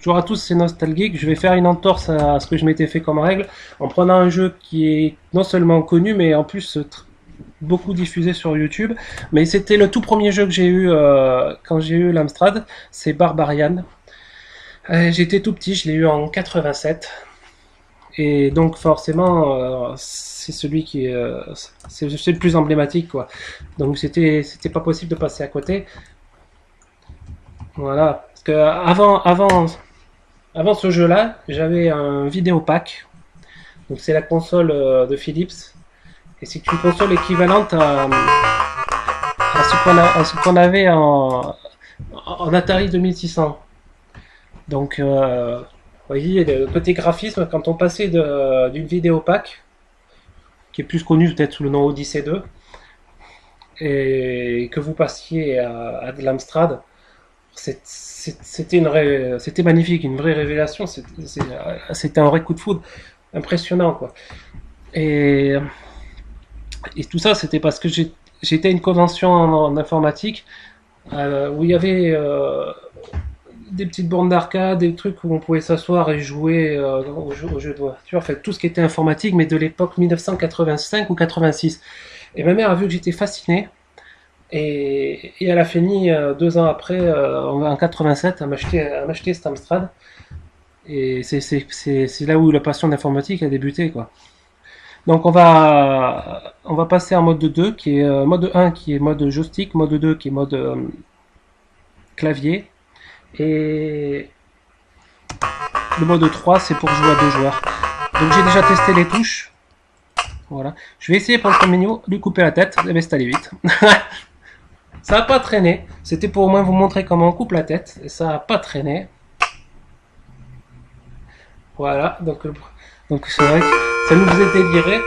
toujours à tous, c'est nostalgique. Je vais faire une entorse à ce que je m'étais fait comme règle, en prenant un jeu qui est non seulement connu, mais en plus beaucoup diffusé sur YouTube. Mais c'était le tout premier jeu que j'ai eu quand j'ai eu l'Amstrad, c'est Barbarian. J'étais tout petit, je l'ai eu en 87. Et donc forcément, c'est celui qui c'est le plus emblématique, quoi. Donc c'était pas possible de passer à côté. Voilà, parce que avant ce jeu-là, j'avais un Vidéopack. Donc c'est la console de Philips, et c'est une console équivalente à ce qu'on avait en Atari 2600. Donc vous voyez, le côté graphisme, quand on passait d'une Vidéopack, qui est plus connue peut-être sous le nom Odyssey 2, et que vous passiez à de l'Amstrad, c'était magnifique, une vraie révélation. C'était un vrai coup de foudre, impressionnant, quoi. Et, et tout ça, c'était parce que j'étais à une convention en informatique où il y avait des petites bornes d'arcade, des trucs où on pouvait s'asseoir et jouer aux jeux de voiture, en fait, tout ce qui était informatique, mais de l'époque 1985 ou 86. Et ma mère a vu que j'étais fasciné, et elle a fini 2 ans après, en 87, à m'acheter cet Amstrad. Et c'est là où la passion d'informatique a débuté, quoi. Donc on va passer en mode 2, qui est mode 1 qui est mode joystick, mode 2 qui est mode clavier, et le mode 3 c'est pour jouer à 2 joueurs. Donc j'ai déjà testé les touches. Voilà. Je vais essayer pour le premier niveau lui couper la tête, et c'est allé vite. Ça n'a pas traîné. C'était pour au moins vous montrer comment on coupe la tête, et ça n'a pas traîné. Voilà, donc c'est vrai que ça nous faisait délirer.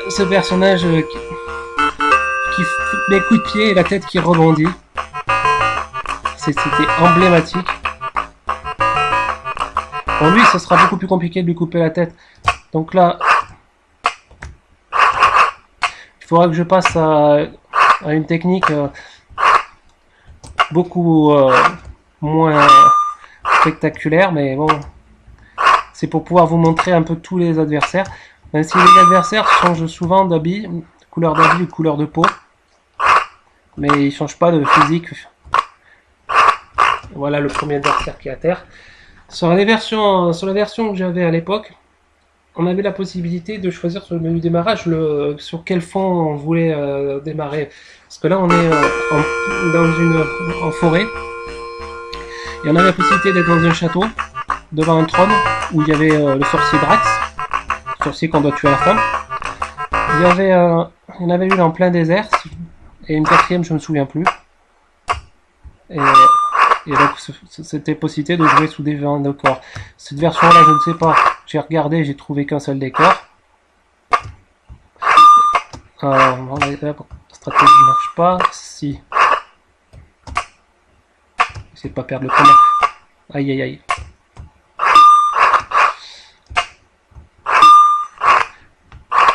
Ce personnage qui fout des coups de pied et la tête qui rebondit. C'était emblématique. Pour lui, ce sera beaucoup plus compliqué de lui couper la tête. Donc là, il faudra que je passe à une technique beaucoup moins spectaculaire, mais bon, c'est pour pouvoir vous montrer un peu tous les adversaires. Même si les adversaires changent souvent d'habit, couleur d'habit ou couleur de peau, mais ils changent pas de physique. Voilà le premier adversaire qui est à terre. Sur la version que j'avais à l'époque, on avait la possibilité de choisir sur le menu démarrage sur quel fond on voulait démarrer. Parce que là on est en forêt, et on avait la possibilité d'être dans un château, devant un trône, où il y avait le sorcier Drax, le sorcier qu'on doit tuer à la fin. Il y en avait une en plein désert, et une quatrième je me souviens plus. Et donc c'était possibilité de jouer sous des décors. Cette version là je ne sais pas, j'ai regardé, j'ai trouvé qu'un seul décor. La stratégie ne marche pas. Si, c'est pas perdre le combat. Aïe aïe aïe.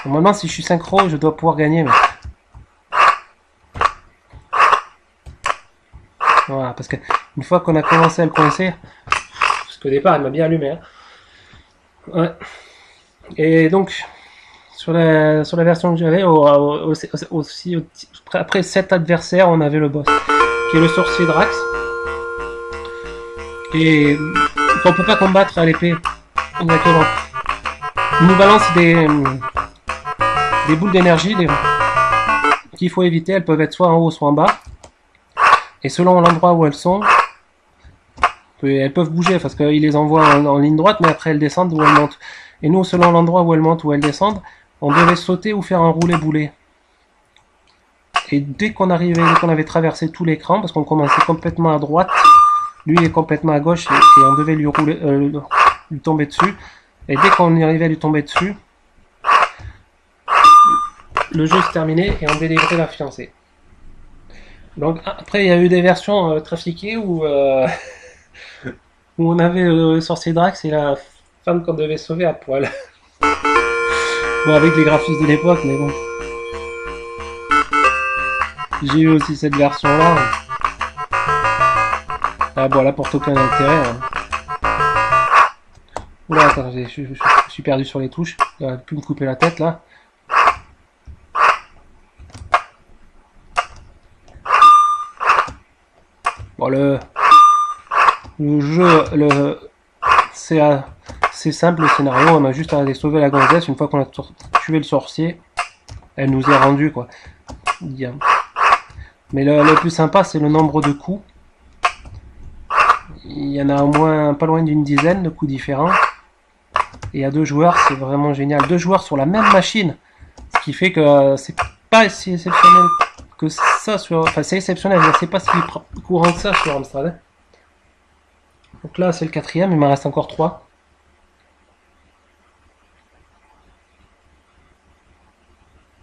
Normalement si je suis synchro je dois pouvoir gagner, mais voilà, parce que une fois qu'on a commencé à le coincer, parce qu'au départ il m'a bien allumé, hein. Ouais. Et donc sur la version que j'avais, aussi après 7 adversaires, on avait le boss qui est le sorcier Drax, et qu'on peut pas combattre à l'épée. Exactement. Il nous balance des boules d'énergie qu'il faut éviter. Elles peuvent être soit en haut soit en bas, et selon l'endroit où elles sont, elles peuvent bouger parce qu'il les envoie en ligne droite, mais après elles descendent ou elles montent. Et nous, selon l'endroit où elles montent ou elles descendent, on devait sauter ou faire un roulé-boulet. Et dès qu'on avait traversé tout l'écran, parce qu'on commençait complètement à droite, lui est complètement à gauche, et on devait lui tomber dessus. Et dès qu'on arrivait à lui tomber dessus, le jeu se terminait et on délivrait la fiancée. Donc après il y a eu des versions trafiquées où on avait le sorcier Drax et la femme qu'on devait sauver à poil. Bon, avec les graphismes de l'époque, mais bon. J'ai eu aussi cette version là. Ah bon, elle apporte aucun intérêt, hein. Oula, attends, je suis perdu sur les touches. Il aurait pu me couper la tête là. Bon, le jeu, c'est simple le scénario. On a juste à aller sauver la gonzesse. Une fois qu'on a tué le sorcier, elle nous est rendue quoi. Bien. Mais le plus sympa, c'est le nombre de coups. Il y en a au moins pas loin d'une dizaine de coups différents. Et à 2 joueurs, c'est vraiment génial. 2 joueurs sur la même machine. Ce qui fait que c'est pas si exceptionnel que ça sur... Enfin, c'est exceptionnel, mais c'est pas si courant que ça sur Amstrad. Donc là, c'est le 4e, il m'en reste encore 3.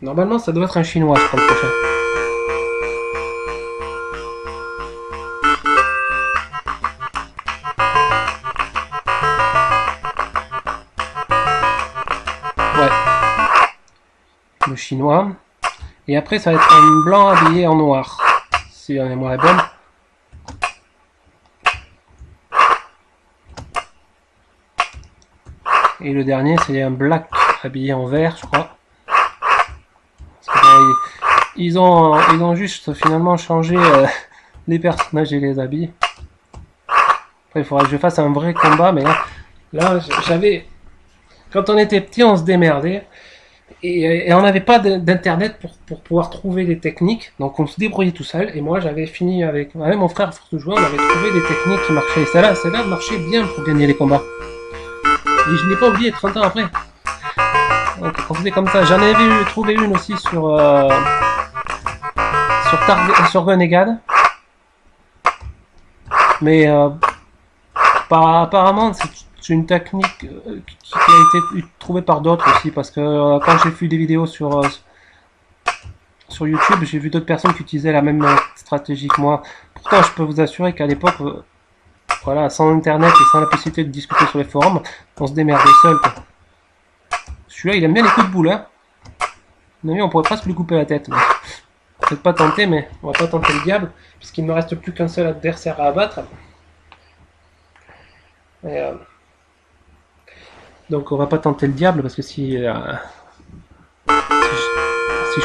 Normalement, ça doit être un chinois, je crois, le prochain. Ouais. Le chinois. Et après, ça va être un blanc habillé en noir. Si la mémoire est bonne. Et le dernier, c'est un black habillé en vert, je crois. Parce que, ils ont juste finalement changé les personnages et les habits. Après, il faudra que je fasse un vrai combat, mais là j'avais... Quand on était petit, on se démerdait. Et on n'avait pas d'internet pour pouvoir trouver des techniques, donc on se débrouillait tout seul. Et moi j'avais fini avec mon frère, à force de jouer, on avait trouvé des techniques qui marchaient. Et celle-là marchait bien pour gagner les combats. Et je ne l'ai pas oublié 30 ans après. Donc on faisait comme ça. J'en avais trouvé une aussi sur Renegade. Mais apparemment c'est une technique qui a été trouvée par d'autres aussi, parce que quand j'ai vu des vidéos sur YouTube, j'ai vu d'autres personnes qui utilisaient la même stratégie que moi. Pourtant, je peux vous assurer qu'à l'époque, voilà, sans internet et sans la possibilité de discuter sur les forums, on se démerdait seul. Celui-là, il aime bien les coups de boule, hein. On pourrait presque lui couper la tête. Peut-être pas tenter, mais on va pas tenter le diable, puisqu'il ne me reste plus qu'un seul adversaire à abattre. Et, donc on va pas tenter le diable, parce que si je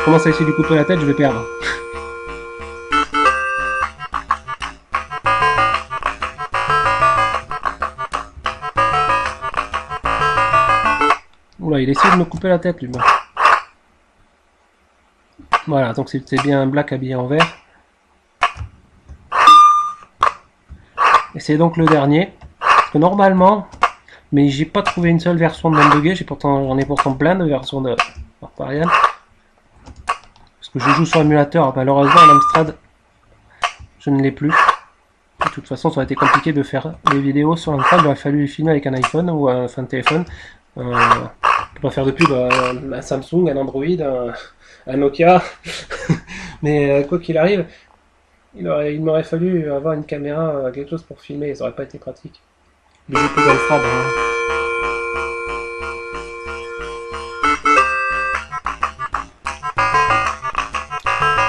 commence à essayer de lui couper la tête, je vais perdre. Oula, il essaie de me couper la tête, lui. Voilà, donc c'était bien un black habillé en vert. Et c'est donc le dernier. Parce que normalement, mais j'ai pas trouvé une seule version de Mandoguet, j'en ai pourtant plein de versions de Barbarian. Parce que je joue sur émulateur, malheureusement l'Amstrad, je ne l'ai plus. De toute façon, ça aurait été compliqué de faire des vidéos sur l'Amstrad, il aurait fallu les filmer avec un iPhone ou un téléphone. On peut pas faire de pub à un Samsung, un Android, un Nokia. Mais quoi qu'il arrive, il m'aurait fallu avoir une caméra, quelque chose pour filmer, ça aurait pas été pratique. Le jeu plus d'Amstrad.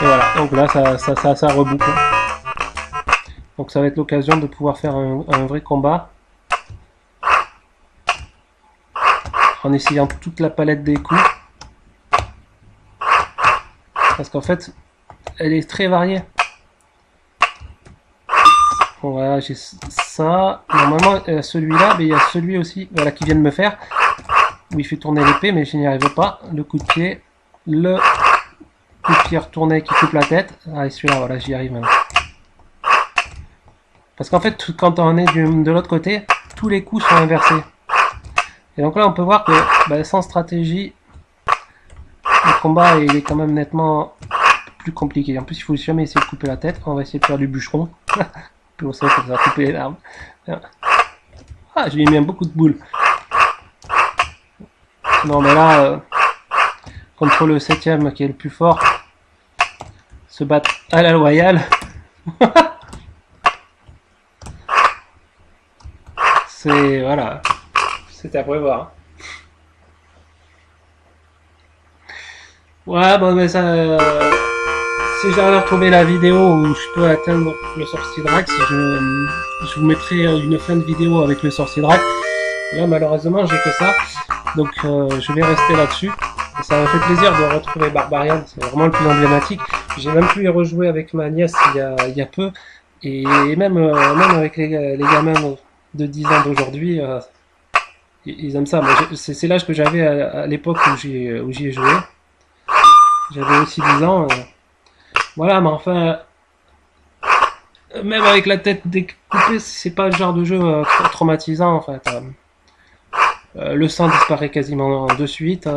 Et voilà, donc là ça reboucle. Donc ça va être l'occasion de pouvoir faire un vrai combat. En essayant toute la palette des coups. Parce qu'en fait, elle est très variée. Bon, voilà, j'ai ça. Normalement, celui-là, mais il y a celui aussi, voilà, qui vient de me faire. Où il fait tourner l'épée, mais je n'y arrive pas. Le coup de pied. Le coup de pied retourné qui coupe la tête. Ah, et celui-là, voilà, j'y arrive maintenant. Parce qu'en fait, quand on est de l'autre côté, tous les coups sont inversés. Et donc là, on peut voir que sans stratégie, le combat il est quand même nettement plus compliqué. En plus, il faut jamais essayer de couper la tête. On va essayer de faire du bûcheron. Puis on sait que ça va couper les larmes. Ah, je lui ai mis un beaucoup de boules. Non, mais là, contre le 7ème qui est le plus fort, se battre à la loyale. C'est, voilà, c'était à prévoir. Ouais, bon, mais ça... si j'arrive à retrouver la vidéo où je peux atteindre le sorcier Drac, je vous mettrai une fin de vidéo avec le sorcier Drac. Là, malheureusement, j'ai que ça. Donc, je vais rester là-dessus. Et ça m'a fait plaisir de retrouver Barbarian. C'est vraiment le plus emblématique. J'ai même pu y rejouer avec ma nièce il y a peu. Et même, même avec les gamins de 10 ans d'aujourd'hui, ils aiment ça. C'est l'âge que j'avais à l'époque où j'y ai joué. J'avais aussi 10 ans. Voilà, mais enfin, même avec la tête découpée, c'est pas le genre de jeu traumatisant. En fait, le sang disparaît quasiment de suite.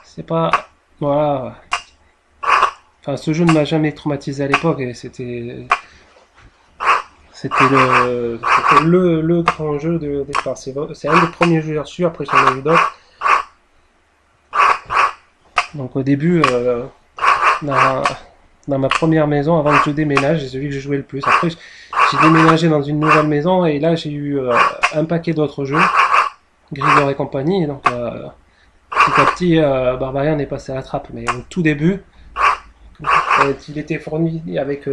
C'est pas. Voilà. Enfin, ce jeu ne m'a jamais traumatisé à l'époque et c'était le grand jeu de départ. C'est un des premiers jeux reçus, après j'en ai eu d'autres. Donc au début, dans, dans ma première maison, avant que je déménage, c'est celui que j'ai joué le plus. Après, j'ai déménagé dans une nouvelle maison et là j'ai eu un paquet d'autres jeux, Grigor et compagnie. Et donc petit à petit, Barbarian est passé à la trappe. Mais au tout début, il était fourni avec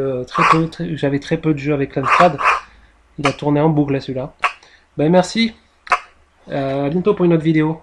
j'avais très peu de jeux avec l'Amstrad. Il a tourné en boucle là celui-là. Ben merci. À bientôt pour une autre vidéo.